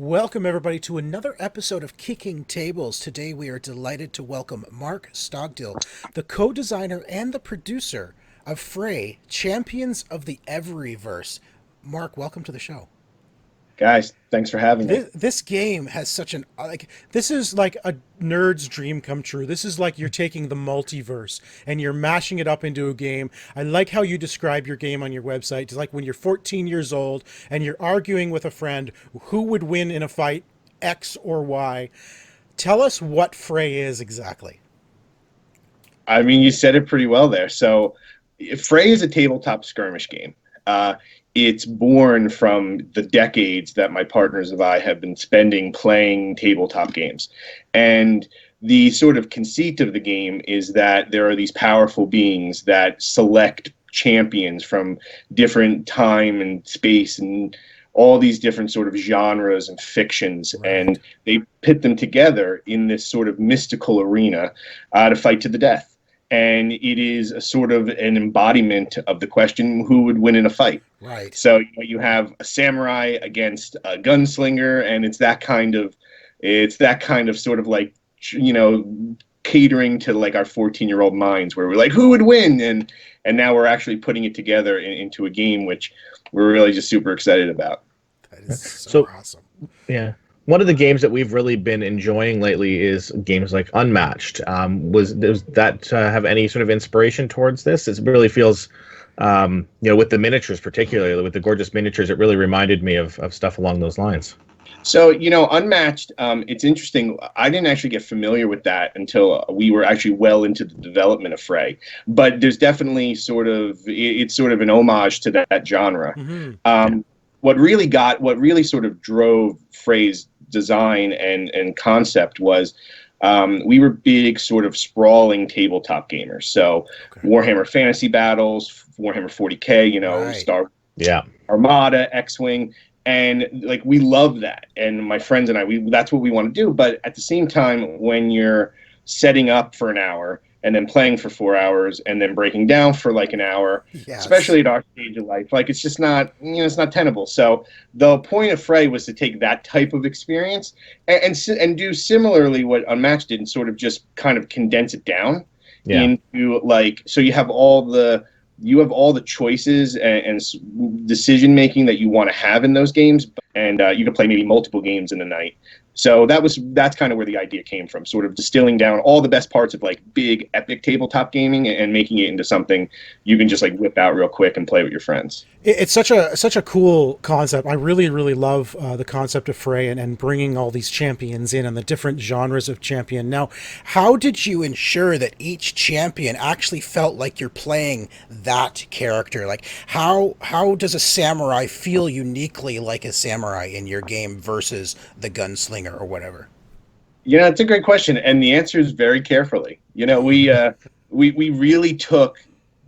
Welcome, everybody, to another episode of Kicking Tables. Today, we are delighted to welcome Mark Stogdill, the co-designer and the producer of Fray, Champions of the Everyverse. Mark, welcome to the show. Guys, thanks for having me. This game has such an this is like a nerd's dream come true. This is like you're taking the multiverse and you're mashing it up into a game. I like how you describe your game on your website. It's like when you're 14 years old and you're arguing with a friend who would win in a fight, X or Y. Tell us what Fray is exactly. I mean, you said it pretty well there. So, Fray is a tabletop skirmish game. It's born from the decades that my partners and I have been spending playing tabletop games. And the sort of conceit of the game is that there are these powerful beings that select champions from different time and space and all these different sort of genres and fictions, Right. and they pit them together in this sort of mystical arena to fight to the death. And it is a sort of an embodiment of the question, who would win in a fight? Right. So you have a samurai against a gunslinger, and it's that kind of sort of like, catering to like our 14-year-old minds, where we're like, who would win? And now we're actually putting it together into a game, which we're really just super excited about. That is so So, awesome. yeah, one of the games that we've really been enjoying lately is games like Unmatched. Does that have any sort of inspiration towards this? It really feels, with the miniatures, particularly with the gorgeous miniatures, it really reminded me of stuff along those lines. So, Unmatched, it's interesting. I didn't actually get familiar with that until we were actually well into the development of Fray. But there's definitely it's sort of an homage to that genre. Mm-hmm. What really sort of drove Fray's design and concept was we were big sort of sprawling tabletop gamers. So Okay. Warhammer Fantasy Battles, Warhammer 40K, Right. Star Yeah. Armada, X-Wing, and like we love that. And my friends and that's what we want to do. But at the same time, when you're setting up for an hour and then playing for 4 hours and then breaking down for like an hour, Yes. especially at our stage of life, like it's just not, it's not tenable. So the point of Fray was to take that type of experience and do similarly what Unmatched did, and sort of just kind of condense it down Yeah. into like, so you have all the choices and decision making that you want to have in those games, and you can play maybe multiple games in a night. So that's kind of where the idea came from, sort of distilling down all the best parts of like big epic tabletop gaming and making it into something you can just like whip out real quick and play with your friends. It's such a cool concept. I really, really love the concept of Fray and bringing all these champions in and the different genres of champion. Now, how did you ensure that each champion actually felt like you're playing that character? Like, how does a samurai feel uniquely like a samurai in your game versus the gunslinger or whatever? It's a great question, and the answer is very carefully. We really took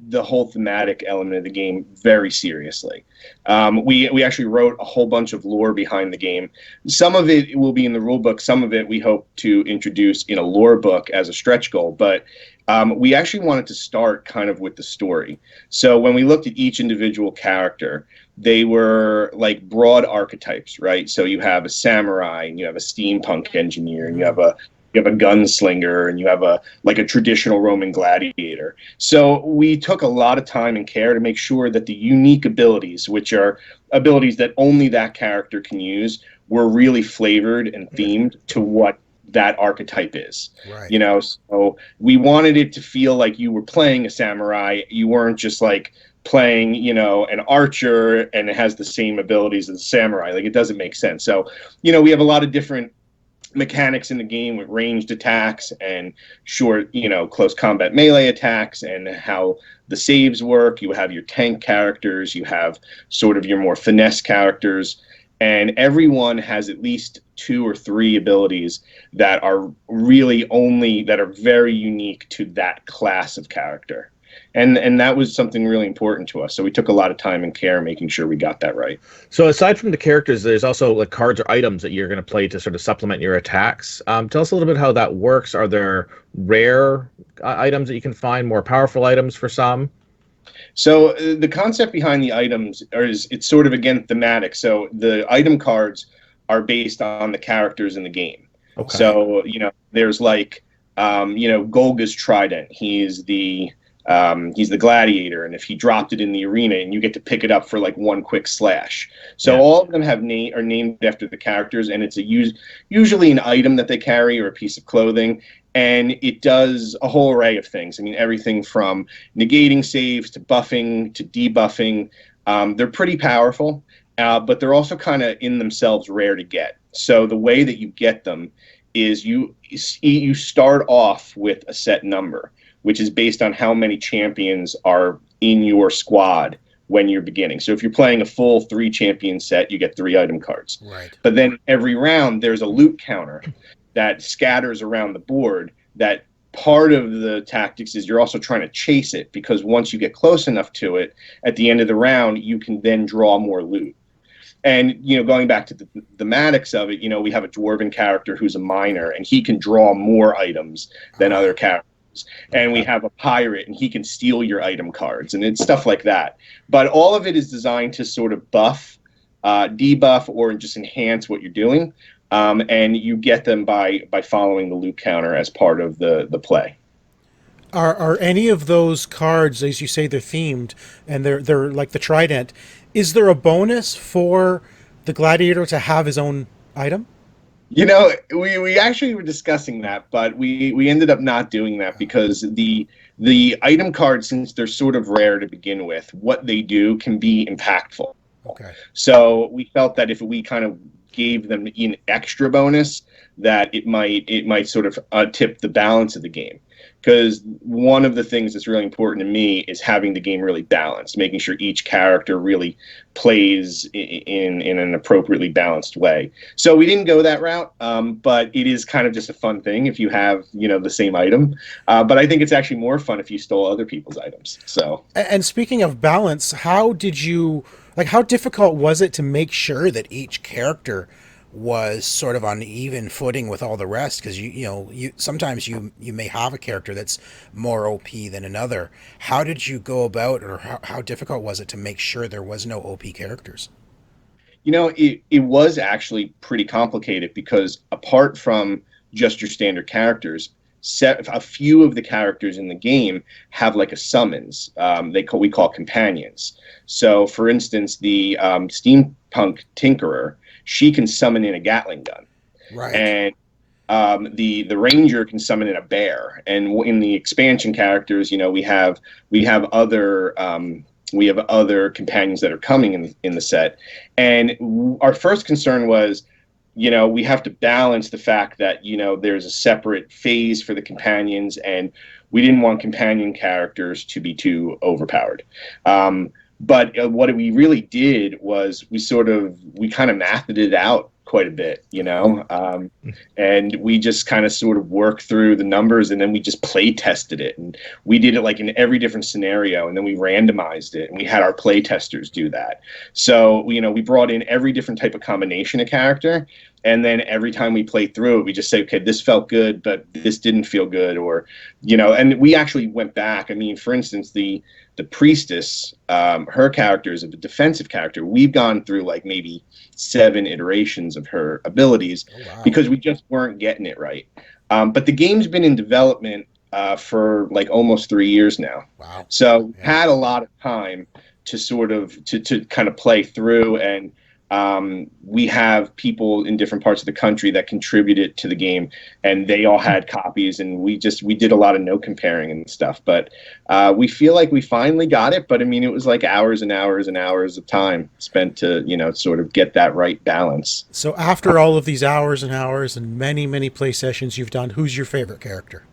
the whole thematic element of the game very seriously. We actually wrote a whole bunch of lore behind the game. Some of it will be in the rule book. Some of it we hope to introduce in a lore book as a stretch goal. But we actually wanted to start kind of with the story. So when we looked at each individual character, they were like broad archetypes, right? So you have a samurai, and you have a steampunk engineer, and you have a gunslinger, and you have a traditional Roman gladiator. So we took a lot of time and care to make sure that the unique abilities, which are abilities that only that character can use, were really flavored and themed to what that archetype is. Right. So we wanted it to feel like you were playing a samurai. You weren't just like playing, an archer and it has the same abilities as a samurai. Like, it doesn't make sense. So, we have a lot of different mechanics in the game with ranged attacks and short, close combat melee attacks, and how the saves work. You have your tank characters, you have sort of your more finesse characters, and everyone has at least 2 or 3 abilities that are very unique to that class of character. And that was something really important to us. So we took a lot of time and care making sure we got that right. So aside from the characters, there's also like cards or items that you're going to play to sort of supplement your attacks. Tell us a little bit how that works. Are there rare items that you can find, more powerful items for some? So the concept behind the items it's sort of, again, thematic. So the item cards are based on the characters in the game. Okay. So, there's like, Golga's trident. He's the gladiator, and if he dropped it in the arena, and you get to pick it up for like one quick slash. So all of them are named after the characters, and it's usually an item that they carry or a piece of clothing, and it does a whole array of things. I mean, everything from negating saves to buffing to debuffing. They're pretty powerful, but they're also kind of in themselves rare to get. So the way that you get them is you start off with a set number, which is based on how many champions are in your squad when you're beginning. So if you're playing a full 3-champion set, you get 3 item cards. Right. But then every round, there's a loot counter that scatters around the board. That part of the tactics is you're also trying to chase it, because once you get close enough to it, at the end of the round, you can then draw more loot. And, going back to the thematics of it, we have a dwarven character who's a miner, and he can draw more items than other characters. And we have a pirate, and he can steal your item cards, and it's stuff like that. But all of it is designed to sort of buff, debuff, or just enhance what you're doing. And you get them by following the loot counter as part of the play. Are any of those cards, as you say, they're themed, and they're like the trident? Is there a bonus for the gladiator to have his own item? We actually were discussing that, but we ended up not doing that because the item cards, since they're sort of rare to begin with, what they do can be impactful. Okay. So we felt that if we kind of gave them an extra bonus, that it might sort of tip the balance of the game. Because one of the things that's really important to me is having the game really balanced, making sure each character really plays in an appropriately balanced way. So we didn't go that route, but it is kind of just a fun thing if you have, the same item. But I think it's actually more fun if you stole other people's items. So. And speaking of balance, how difficult was it to make sure that each character was sort of on even footing with all the rest? Because you sometimes you may have a character that's more OP than another. How did you go about, or how difficult was it to make sure there was no OP characters? It was actually pretty complicated, because apart from just your standard characters, a few of the characters in the game have like a summons. We call companions. So, for instance, the steampunk tinkerer, she can summon in a Gatling gun, right? And the ranger can summon in a bear. And in the expansion characters, we have other companions that are coming in the set. And our first concern was, we have to balance the fact that, there's a separate phase for the companions, and we didn't want companion characters to be too overpowered. But what we really did was we kind of mathed it out quite a bit, and we just kind of sort of worked through the numbers, and then we just play tested it, and we did it like in every different scenario, and then we randomized it, and we had our play testers do that. So, we brought in every different type of combination of character, and then every time we played through it, we just say, okay, this felt good, but this didn't feel good, or, and we actually went back. I mean, for instance, the priestess, her character is a defensive character. We've gone through like maybe 7 iterations of her abilities. Oh, wow. Because we just weren't getting it right. But the game's been in development for like almost 3 years now. Wow. So we had a lot of time to sort of to kind of play through, and we have people in different parts of the country that contributed to the game, and they all had copies, and we did a lot of note comparing and stuff. But we feel like we finally got it. But I mean, it was like hours and hours and hours of time spent to sort of get that right balance. So after all of these hours and hours and many, many play sessions you've done, who's your favorite character?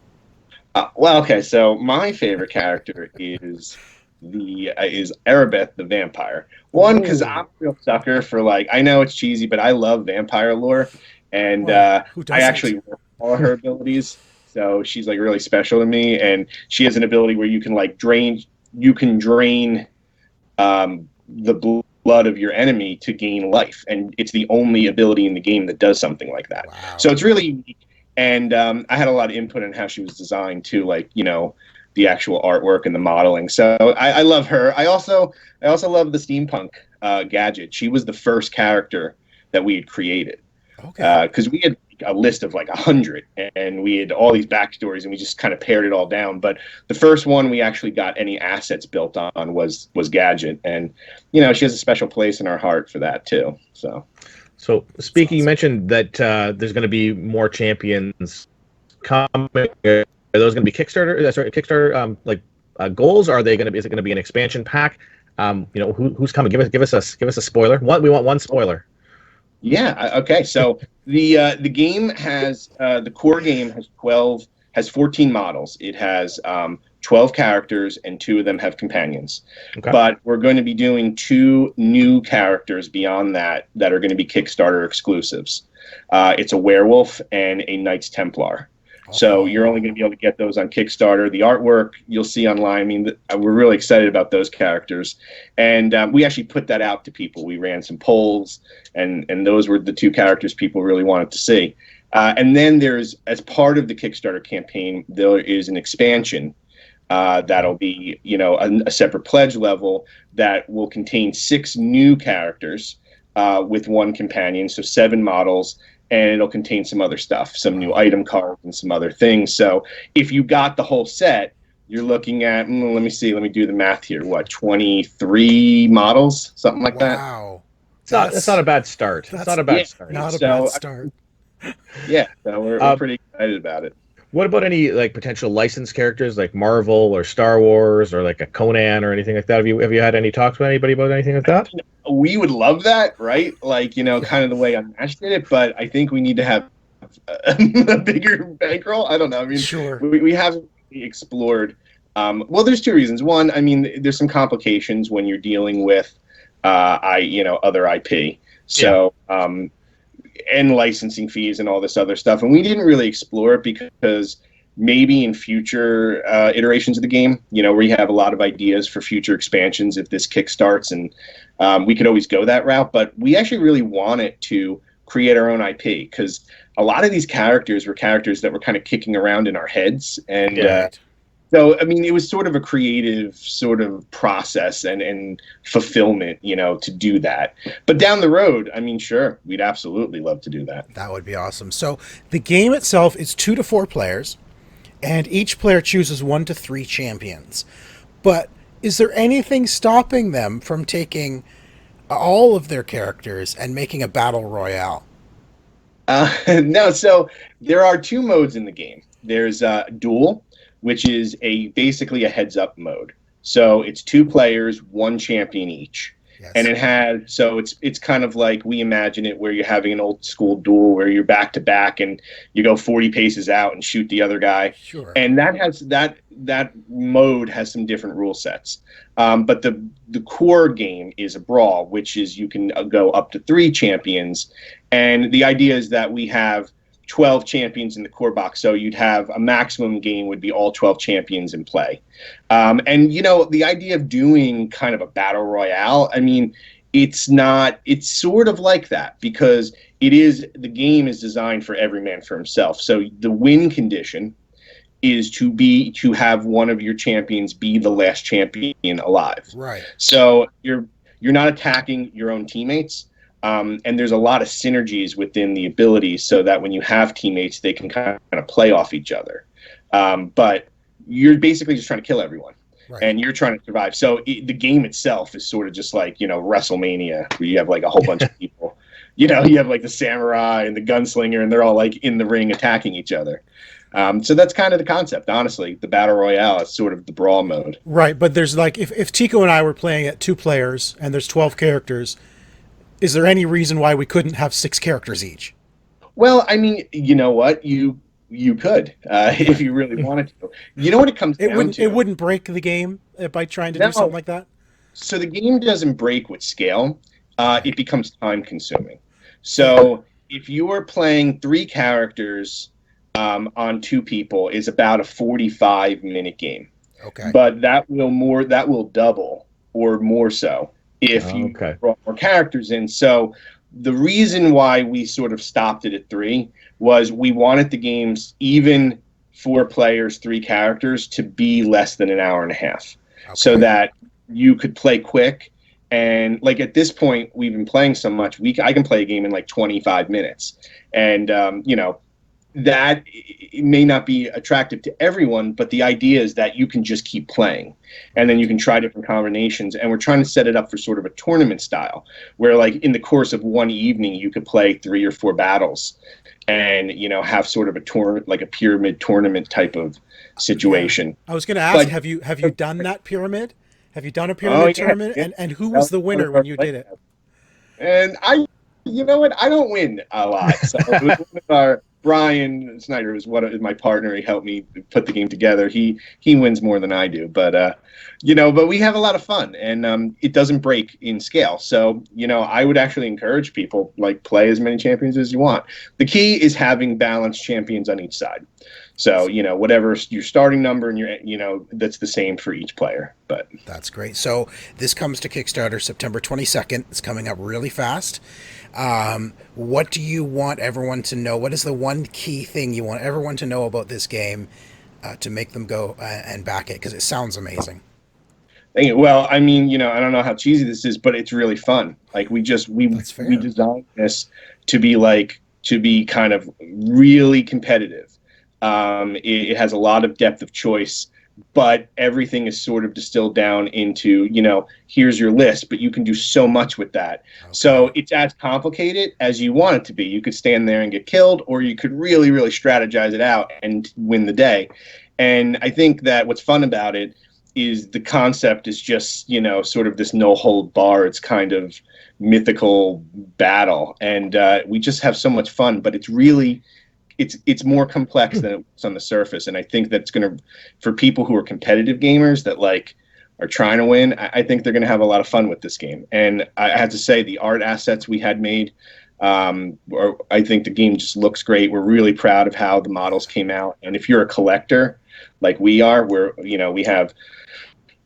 Well, okay, so my favorite character is Erebeth the vampire. One, because I'm a real sucker for, like, I know it's cheesy, but I love vampire lore, and I actually work all her abilities, so she's like really special to me. And she has an ability where you can drain the blood of your enemy to gain life, and it's the only ability in the game that does something like that. Wow. So it's really unique. And I had a lot of input in how she was designed too, the actual artwork and the modeling. So I love her. I also love the steampunk gadget. She was the first character that we had created. Okay. Because we had a list of like 100, and we had all these backstories, and we just kind of pared it all down. But the first one we actually got any assets built on was Gadget, and she has a special place in our heart for that too. So speaking, you Awesome. mentioned that there's going to be more champions coming. Are those going to be Kickstarter? Sorry, Kickstarter goals? Are they going to be? Is it going to be an expansion pack? Who's coming? Give us a spoiler. We want one spoiler. Yeah. Okay. So the game has the core game has 14 models. It has 12 characters, and 2 of them have companions. Okay. But we're going to be doing 2 new characters beyond that are going to be Kickstarter exclusives. It's a werewolf and a Knights Templar. So you're only going to be able to get those on Kickstarter. The artwork you'll see online. I mean, we're really excited about those characters, and we actually put that out to people. We ran some polls, and those were the 2 characters people really wanted to see. And then there's, as part of the Kickstarter campaign, there is an expansion that'll be, a separate pledge level that will contain 6 new characters with 1 companion, so 7 models. And it'll contain some other stuff, some new item cards and some other things. So if you got the whole set, you're looking at, let me do the math here. What, 23 models, something like that? Wow. That's not a bad start. That's not a bad start. Not a bad start. Yeah, so we're pretty excited about it. What about any potential licensed characters like Marvel or Star Wars or like a Conan or anything like that? Have you had any talks with anybody about anything like that? We would love that, right? Kind of the way Unmatched did it, but I think we need to have a bigger bankroll. I don't know. I mean, sure. We haven't explored. Well, there's 2 reasons. One, I mean, there's some complications when you're dealing with, other IP. So, and licensing fees and all this other stuff. And we didn't really explore it because maybe in future iterations of the game, where you have a lot of ideas for future expansions if this kickstarts, and we could always go that route. But we actually really wanted to create our own IP because a lot of these characters were characters that were kind of kicking around in our heads. And so, I mean, it was sort of a creative sort of process and fulfillment, to do that. But down the road, I mean, sure, we'd absolutely love to do that. That would be awesome. So the game itself is 2 to 4 players, and each player chooses 1 to 3 champions. But is there anything stopping them from taking all of their characters and making a battle royale? No, so there are 2 modes in the game. There's Duel, which is basically a heads-up mode. So it's 2 players, 1 champion each. Yes. And it's kind of like we imagine it, where you're having an old school duel where you're back to back and you go 40 paces out and shoot the other guy. Sure. And that mode has some different rule sets. But the core game is a brawl, which is you can go up to 3 champions. And the idea is that we have 12 champions in the core box, so you'd have a maximum game would be all 12 champions in play. And the idea of doing kind of a battle royale, I mean, it's sort of like that because the game is designed for every man for himself. So the win condition is to have one of your champions be the last champion alive. Right. So you're not attacking your own teammates. And there's a lot of synergies within the abilities so that when you have teammates, they can kind of play off each other. But you're basically just trying to kill everyone. Right. And you're trying to survive. So the game itself is sort of just like, WrestleMania, where you have like a whole bunch of people. You have like the samurai and the gunslinger, and they're all like in the ring attacking each other. So that's kind of the concept, honestly. The Battle Royale is sort of the brawl mode. Right, but there's like, if Tico and I were playing at 2 players and there's 12 characters, is there any reason why we couldn't have 6 characters each? Well, I mean, you know what? You could, if you really wanted to. You know what it comes down to? It wouldn't break the game by trying to do something like that? So the game doesn't break with scale. It becomes time-consuming. So if you are playing 3 characters on 2 people, is about a 45-minute game. Okay. But that will double or more so if you brought more characters in. So the reason why we sort of stopped it at 3 was we wanted the games, even 4 players, 3 characters, to be less than an hour and a half, so that you could play quick And like at this point, we've been playing so much, I can play a game in like 25 minutes. And, that it may not be attractive to everyone, but the idea is that you can just keep playing and then you can try different combinations. And we're trying to set it up for sort of a tournament style where like in the course of one evening, you could play 3 or 4 battles and, have sort of like a pyramid tournament type of situation. Yeah. I was going to ask, But, have you done that pyramid? Have you done a pyramid tournament? Yeah. And who was the winner when you did it? And you know what? I don't win a lot. So it was one of our Brian Snyder was one of my partner. He helped me put the game together. He wins more than I do, but but we have a lot of fun, and it doesn't break in scale. So I would actually encourage people like play as many champions as you want. The key is having balanced champions on each side. So whatever your starting number and that's the same for each player. But that's great. So this comes to Kickstarter September 22nd. It's coming up really fast. What do you want everyone to know? What is the one key thing you want everyone to know about this game to make them go and back it? Because it sounds amazing. Well, I mean, I don't know how cheesy this is, but it's really fun. Like we designed this to be kind of really competitive. It has a lot of depth of choice, but everything is sort of distilled down into, here's your list, but you can do so much with that. Okay. So it's as complicated as you want it to be. You could stand there and get killed, or you could really, really strategize it out and win the day. And I think that what's fun about it is the concept is just, sort of this no hold barred kind of mythical battle. And we just have so much fun, but it's really... It's more complex than it's on the surface, and I think that's going to, for people who are competitive gamers that like are trying to win, I think they're going to have a lot of fun with this game. And I have to say, the art assets we had made, I think the game just looks great. We're really proud of how the models came out, and if you're a collector like we are, we have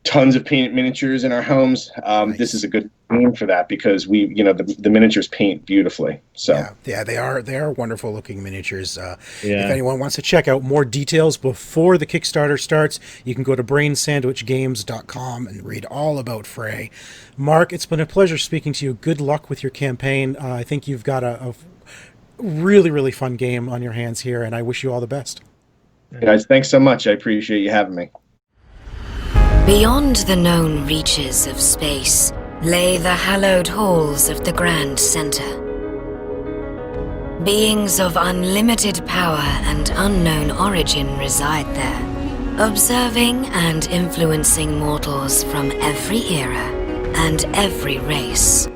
tons of painted miniatures in our homes. Nice. This is a good game for that because the miniatures paint beautifully. So yeah, they are wonderful looking miniatures. If anyone wants to check out more details before the Kickstarter starts, you can go to brainsandwichgames.com and read all about Fray. Mark, it's been a pleasure speaking to you. Good luck with your campaign. I think you've got a really, really fun game on your hands here, and I wish you all the best. Guys, thanks so much. I appreciate you having me. Beyond the known reaches of space lay the hallowed halls of the Grand Center. Beings of unlimited power and unknown origin reside there, observing and influencing mortals from every era and every race.